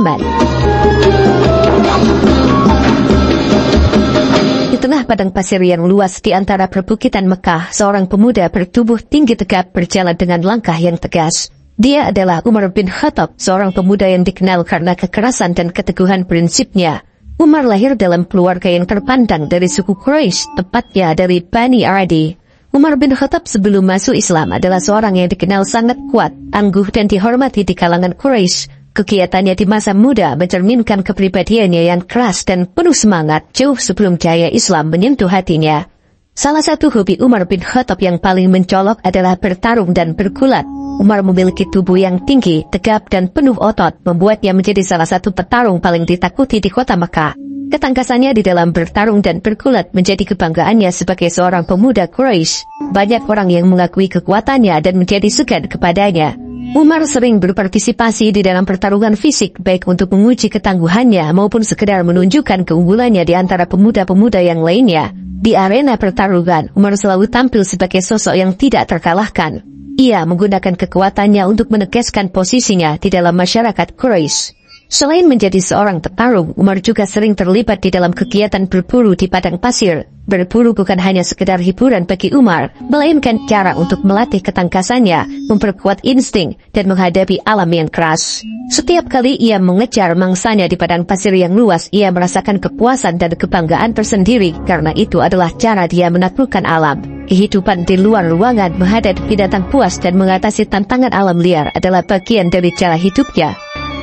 Muhammad. Di tengah padang pasir yang luas di antara perbukitan Mekah, seorang pemuda bertubuh tinggi tegap berjalan dengan langkah yang tegas. Dia adalah Umar bin Khattab, seorang pemuda yang dikenal karena kekerasan dan keteguhan prinsipnya. Umar lahir dalam keluarga yang terpandang dari suku Quraisy, tepatnya dari Bani Aradi. Umar bin Khattab sebelum masuk Islam adalah seorang yang dikenal sangat kuat, angguh dan dihormati di kalangan Quraisy. Kegiatannya di masa muda mencerminkan kepribadiannya yang keras dan penuh semangat jauh sebelum cahaya Islam menyentuh hatinya. Salah satu hobi Umar bin Khattab yang paling mencolok adalah bertarung dan bergulat. Umar memiliki tubuh yang tinggi, tegap dan penuh otot, membuatnya menjadi salah satu petarung paling ditakuti di kota Mekah. Ketangkasannya di dalam bertarung dan bergulat menjadi kebanggaannya sebagai seorang pemuda Quraisy. Banyak orang yang mengakui kekuatannya dan menjadi segan kepadanya. Umar sering berpartisipasi di dalam pertarungan fisik, baik untuk menguji ketangguhannya maupun sekedar menunjukkan keunggulannya di antara pemuda-pemuda yang lainnya. Di arena pertarungan, Umar selalu tampil sebagai sosok yang tidak terkalahkan. Ia menggunakan kekuatannya untuk menegaskan posisinya di dalam masyarakat Quraisy. Selain menjadi seorang petarung, Umar juga sering terlibat di dalam kegiatan berburu di padang pasir. Berburu bukan hanya sekedar hiburan bagi Umar, melainkan cara untuk melatih ketangkasannya, memperkuat insting, dan menghadapi alam yang keras. Setiap kali ia mengejar mangsanya di padang pasir yang luas, ia merasakan kepuasan dan kebanggaan tersendiri, karena itu adalah cara dia menaklukkan alam. Kehidupan di luar ruangan, menghadapi binatang buas dan mengatasi tantangan alam liar adalah bagian dari cara hidupnya.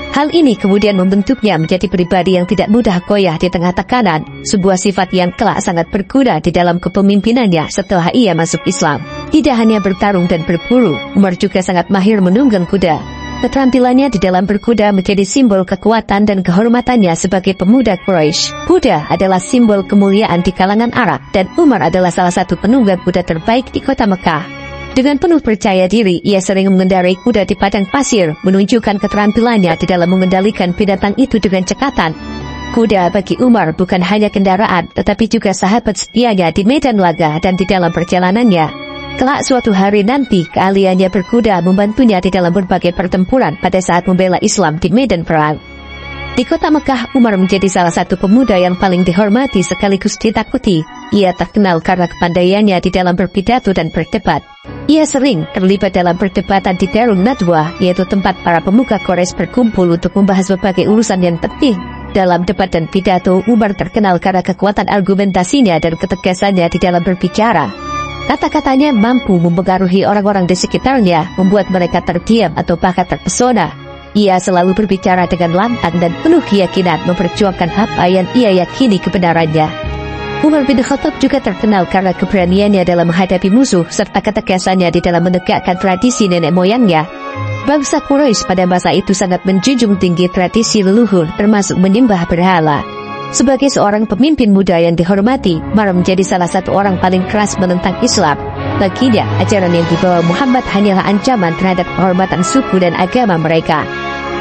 Hal ini kemudian membentuknya menjadi pribadi yang tidak mudah goyah di tengah tekanan, sebuah sifat yang kelak sangat berguna di dalam kepemimpinannya setelah ia masuk Islam. Tidak hanya bertarung dan berburu, Umar juga sangat mahir menunggang kuda. Keterampilannya di dalam berkuda menjadi simbol kekuatan dan kehormatannya sebagai pemuda Quraisy. Kuda adalah simbol kemuliaan di kalangan Arab, dan Umar adalah salah satu penunggang kuda terbaik di kota Mekah. Dengan penuh percaya diri, ia sering mengendarai kuda di padang pasir, menunjukkan keterampilannya di dalam mengendalikan binatang itu dengan cekatan. Kuda bagi Umar bukan hanya kendaraan, tetapi juga sahabat setianya di medan laga dan di dalam perjalanannya. Kelak suatu hari nanti, keahliannya berkuda membantunya di dalam berbagai pertempuran pada saat membela Islam di medan perang. Di kota Mekah, Umar menjadi salah satu pemuda yang paling dihormati sekaligus ditakuti. Ia terkenal karena kepandaiannya di dalam berpidato dan berdebat. Ia sering terlibat dalam perdebatan di Darun Nadwa, yaitu tempat para pemuka Quraisy berkumpul untuk membahas berbagai urusan yang penting. Dalam debat dan pidato, Umar terkenal karena kekuatan argumentasinya dan ketegasannya di dalam berbicara. Kata-katanya mampu mempengaruhi orang-orang di sekitarnya, membuat mereka terdiam atau bahkan terpesona. Ia selalu berbicara dengan lantang dan penuh keyakinan, memperjuangkan apa yang ia yakini kebenarannya. Umar bin Khattab juga terkenal karena keberaniannya dalam menghadapi musuh serta ketegasannya di dalam menegakkan tradisi nenek moyangnya. Bangsa Quraisy pada masa itu sangat menjunjung tinggi tradisi leluhur, termasuk menyembah berhala. Sebagai seorang pemimpin muda yang dihormati, Umar menjadi salah satu orang paling keras menentang Islam. Baginya, ajaran yang dibawa Muhammad hanyalah ancaman terhadap kehormatan suku dan agama mereka.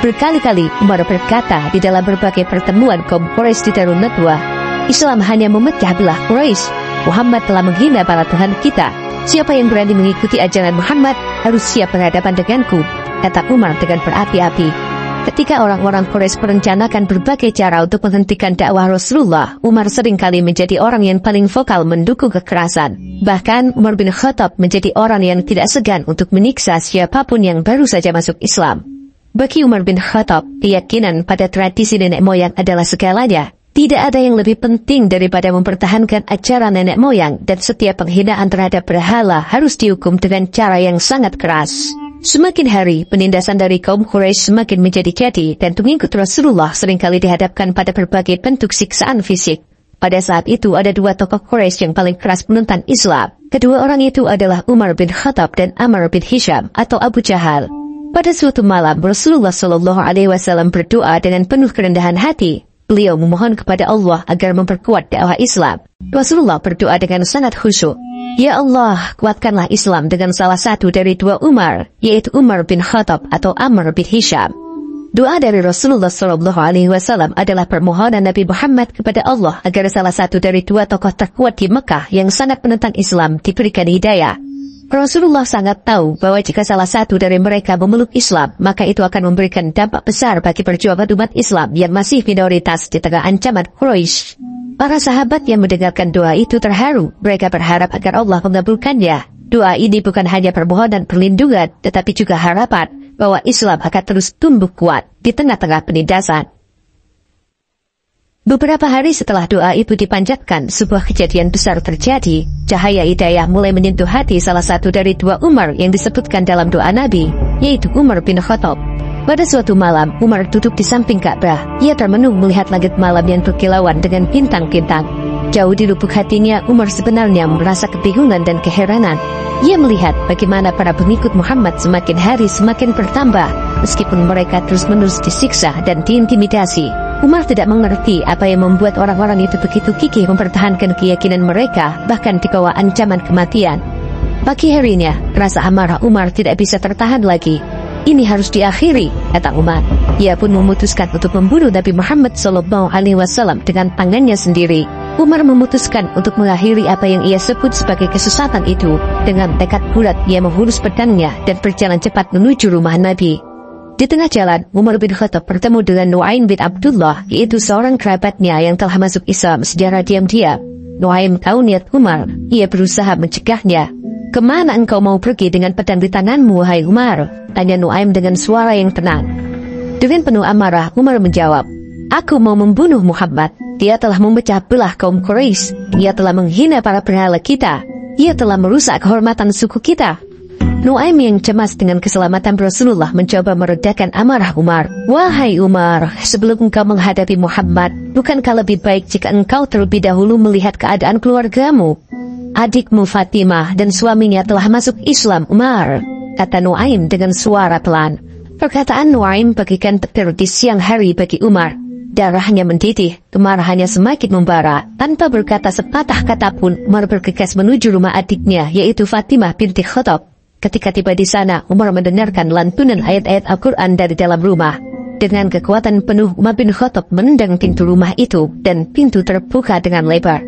Berkali-kali Umar berkata di dalam berbagai pertemuan kaum Quraisy di Darun Nadwa, Islam hanya memecah belah Quraisy. Muhammad telah menghina para Tuhan kita. Siapa yang berani mengikuti ajaran Muhammad harus siap berhadapan denganku, kata Umar dengan berapi-api. Ketika orang-orang Quraisy merencanakan berbagai cara untuk menghentikan dakwah Rasulullah, Umar seringkali menjadi orang yang paling vokal mendukung kekerasan. Bahkan Umar bin Khattab menjadi orang yang tidak segan untuk menyiksa siapapun yang baru saja masuk Islam. Bagi Umar bin Khattab, keyakinan pada tradisi nenek moyang adalah segalanya. Tidak ada yang lebih penting daripada mempertahankan ajaran nenek moyang, dan setiap penghinaan terhadap berhala harus dihukum dengan cara yang sangat keras. Semakin hari, penindasan dari kaum Quraisy semakin menjadi-jadi, dan pengikut Rasulullah seringkali dihadapkan pada berbagai bentuk siksaan fisik. Pada saat itu ada dua tokoh Quraisy yang paling keras menentang Islam. Kedua orang itu adalah Umar bin Khattab dan Amr bin Hisham atau Abu Jahal. Pada suatu malam, Rasulullah SAW berdoa dengan penuh kerendahan hati. Beliau memohon kepada Allah agar memperkuat dakwah Islam. Rasulullah berdoa dengan sangat khusyuk. Ya Allah, kuatkanlah Islam dengan salah satu dari dua Umar, yaitu Umar bin Khattab atau Amr bin Hisham. Doa dari Rasulullah SAW adalah permohonan Nabi Muhammad kepada Allah agar salah satu dari dua tokoh terkuat di Mekah yang sangat menentang Islam diberikan hidayah. Rasulullah sangat tahu bahwa jika salah satu dari mereka memeluk Islam, maka itu akan memberikan dampak besar bagi perjuangan umat Islam yang masih minoritas di tengah ancaman Quraisy. Para sahabat yang mendengarkan doa itu terharu. Mereka berharap agar Allah mengabulkannya. Doa ini bukan hanya permohonan perlindungan, tetapi juga harapan bahwa Islam akan terus tumbuh kuat di tengah-tengah penindasan. Beberapa hari setelah doa itu dipanjatkan, sebuah kejadian besar terjadi. Cahaya hidayah mulai menyentuh hati salah satu dari dua Umar yang disebutkan dalam doa Nabi, yaitu Umar bin Khattab. Pada suatu malam, Umar duduk di samping Ka'bah. Ia termenung melihat langit malam yang berkilauan dengan bintang-bintang. Jauh di lubuk hatinya, Umar sebenarnya merasa kebingungan dan keheranan. Ia melihat bagaimana para pengikut Muhammad semakin hari semakin bertambah, meskipun mereka terus-menerus disiksa dan diintimidasi. Umar tidak mengerti apa yang membuat orang-orang itu begitu gigih mempertahankan keyakinan mereka, bahkan di bawah ancaman kematian. Pagi harinya, rasa amarah Umar tidak bisa tertahan lagi. Ini harus diakhiri, kata Umar. Ia pun memutuskan untuk membunuh Nabi Muhammad SAW dengan tangannya sendiri. Umar memutuskan untuk mengakhiri apa yang ia sebut sebagai kesesatan itu. Dengan tekad bulat, ia menghunus pedangnya dan berjalan cepat menuju rumah Nabi. Di tengah jalan, Umar bin Khattab bertemu dengan Nu'aim bin Abdullah, yaitu seorang kerabatnya yang telah masuk Islam secara diam-diam. Nu'aim tahu niat Umar. Ia berusaha mencegahnya. "Kemana engkau mau pergi dengan pedang di tanganmu, hai Umar?" tanya Nu'aim dengan suara yang tenang. Dengan penuh amarah, Umar menjawab, "Aku mau membunuh Muhammad. Dia telah memecah belah kaum Quraisy. Dia telah menghina para berhala kita. Ia telah merusak kehormatan suku kita." Nu'aim yang cemas dengan keselamatan Rasulullah mencoba meredakan amarah Umar. "Wahai Umar, sebelum engkau menghadapi Muhammad, bukankah lebih baik jika engkau terlebih dahulu melihat keadaan keluargamu? Adikmu Fatimah dan suaminya telah masuk Islam, Umar," kata Nu'aim dengan suara pelan. Perkataan Nu'aim bagaikan petir di siang hari bagi Umar. Darahnya mendidih, kemarahannya semakin membara. Tanpa berkata sepatah kata pun, Umar bergegas menuju rumah adiknya, yaitu Fatimah binti Khattab. Ketika tiba di sana, Umar mendengarkan lantunan ayat-ayat Al-Quran dari dalam rumah. Dengan kekuatan penuh, Umar bin Khattab menendang pintu rumah itu, dan pintu terbuka dengan lebar.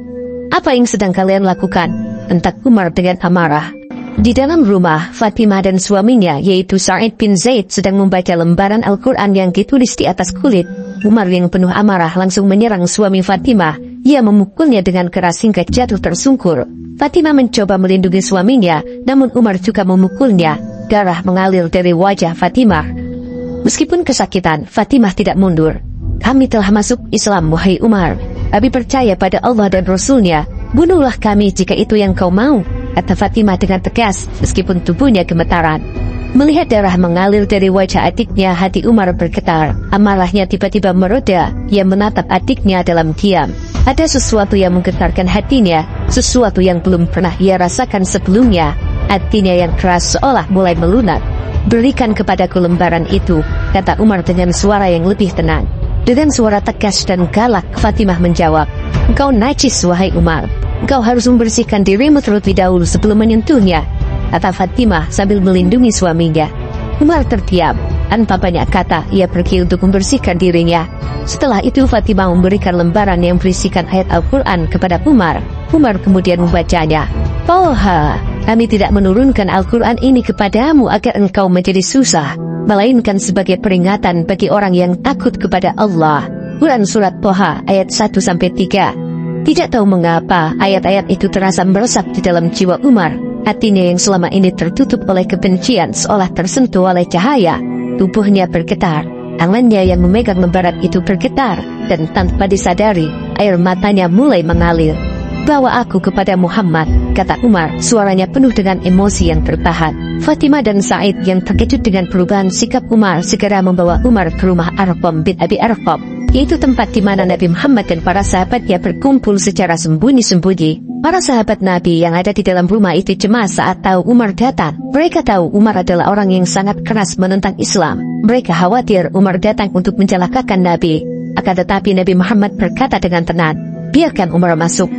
"Apa yang sedang kalian lakukan?" hentak Umar dengan amarah. Di dalam rumah, Fatimah dan suaminya, yaitu Sa'id bin Zaid, sedang membaca lembaran Al-Quran yang ditulis di atas kulit. Umar yang penuh amarah langsung menyerang suami Fatimah. Ia memukulnya dengan keras hingga jatuh tersungkur. Fatimah mencoba melindungi suaminya, namun Umar juga memukulnya. Darah mengalir dari wajah Fatimah. Meskipun kesakitan, Fatimah tidak mundur. "Kami telah masuk Islam, wahai Umar. Kami percaya pada Allah dan Rasulnya. Bunuhlah kami jika itu yang kau mau," kata Fatimah dengan tegas, meskipun tubuhnya gemetaran. Melihat darah mengalir dari wajah adiknya, hati Umar bergetar. Amarahnya tiba-tiba mereda. Ia menatap adiknya dalam diam. Ada sesuatu yang menggetarkan hatinya, sesuatu yang belum pernah ia rasakan sebelumnya. Hatinya yang keras seolah mulai melunak. "Berikan kepadaku lembaran itu," kata Umar dengan suara yang lebih tenang. Dengan suara tegas dan galak, Fatimah menjawab, "Engkau najis, wahai Umar. Engkau harus membersihkan dirimu terlebih dahulu sebelum menyentuhnya," kata Fatimah sambil melindungi suaminya. Umar terdiam. Tanpa banyak kata, ia pergi untuk membersihkan dirinya. Setelah itu, Fatimah memberikan lembaran yang berisikan ayat Al-Quran kepada Umar. Umar kemudian membacanya. "Toha, kami tidak menurunkan Al-Quran ini kepadamu agar engkau menjadi susah, melainkan sebagai peringatan bagi orang yang takut kepada Allah." Quran Surat Toha ayat 1-3. Tidak tahu mengapa, ayat-ayat itu terasa meresap di dalam jiwa Umar. Hatinya yang selama ini tertutup oleh kebencian seolah tersentuh oleh cahaya. Tubuhnya bergetar, tangannya yang memegang lembaran itu bergetar, dan tanpa disadari, air matanya mulai mengalir. "Bawa aku kepada Muhammad," kata Umar, suaranya penuh dengan emosi yang tertahan. Fatimah dan Sa'id yang terkejut dengan perubahan sikap Umar segera membawa Umar ke rumah Arqam bin Abi Arqam, yaitu tempat di mana Nabi Muhammad dan para sahabatnya berkumpul secara sembunyi-sembunyi. Para sahabat Nabi yang ada di dalam rumah itu cemas saat tahu Umar datang. Mereka tahu Umar adalah orang yang sangat keras menentang Islam. Mereka khawatir Umar datang untuk mencelakakan Nabi. Akan tetapi Nabi Muhammad berkata dengan tenang, "Biarkan Umar masuk."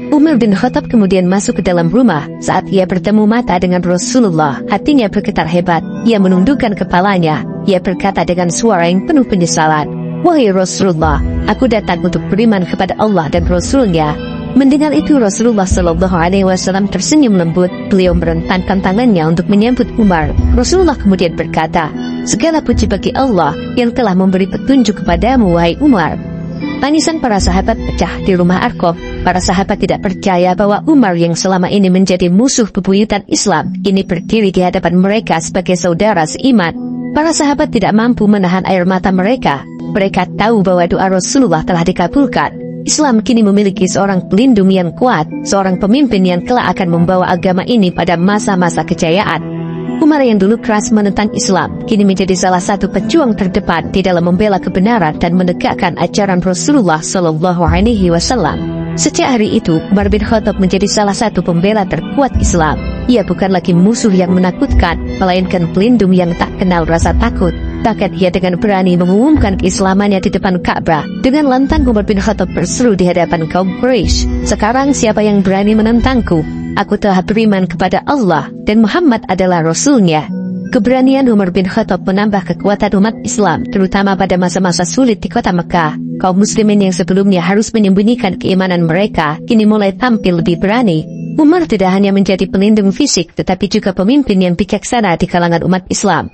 Umar bin Khattab kemudian masuk ke dalam rumah. Saat ia bertemu mata dengan Rasulullah, hatinya bergetar hebat. Ia menundukkan kepalanya. Ia berkata dengan suara yang penuh penyesalan, "Wahai Rasulullah, aku datang untuk beriman kepada Allah dan Rasulnya." Mendengar itu Rasulullah Shallallahu Alaihi Wasallam tersenyum lembut. Beliau merentangkan tangannya untuk menyambut Umar. Rasulullah kemudian berkata, "Segala puji bagi Allah yang telah memberi petunjuk kepadamu, wahai Umar." Tangisan para sahabat pecah di rumah Arqam. Para sahabat tidak percaya bahwa Umar yang selama ini menjadi musuh bebuyutan Islam, kini berdiri di hadapan mereka sebagai saudara seiman. Para sahabat tidak mampu menahan air mata mereka. Mereka tahu bahwa doa Rasulullah telah dikabulkan. Islam kini memiliki seorang pelindung yang kuat, seorang pemimpin yang kelak akan membawa agama ini pada masa-masa kejayaan. Umar yang dulu keras menentang Islam, kini menjadi salah satu pejuang terdepan di dalam membela kebenaran dan menegakkan ajaran Rasulullah Shallallahu Alaihi Wasallam. Sejak hari itu, Umar bin Khattab menjadi salah satu pembela terkuat Islam. Ia bukan lagi musuh yang menakutkan, melainkan pelindung yang tak kenal rasa takut. Bahkan ia dengan berani mengumumkan keislamannya di depan Ka'bah. Dengan lantang Umar bin Khattab berseru di hadapan kaum Quraisy, "Sekarang siapa yang berani menentangku? Aku telah beriman kepada Allah dan Muhammad adalah Rasul-Nya." Keberanian Umar bin Khattab menambah kekuatan umat Islam, terutama pada masa-masa sulit di kota Mekah. Kaum muslimin yang sebelumnya harus menyembunyikan keimanan mereka, kini mulai tampil lebih berani. Umar tidak hanya menjadi pelindung fisik, tetapi juga pemimpin yang bijaksana di kalangan umat Islam.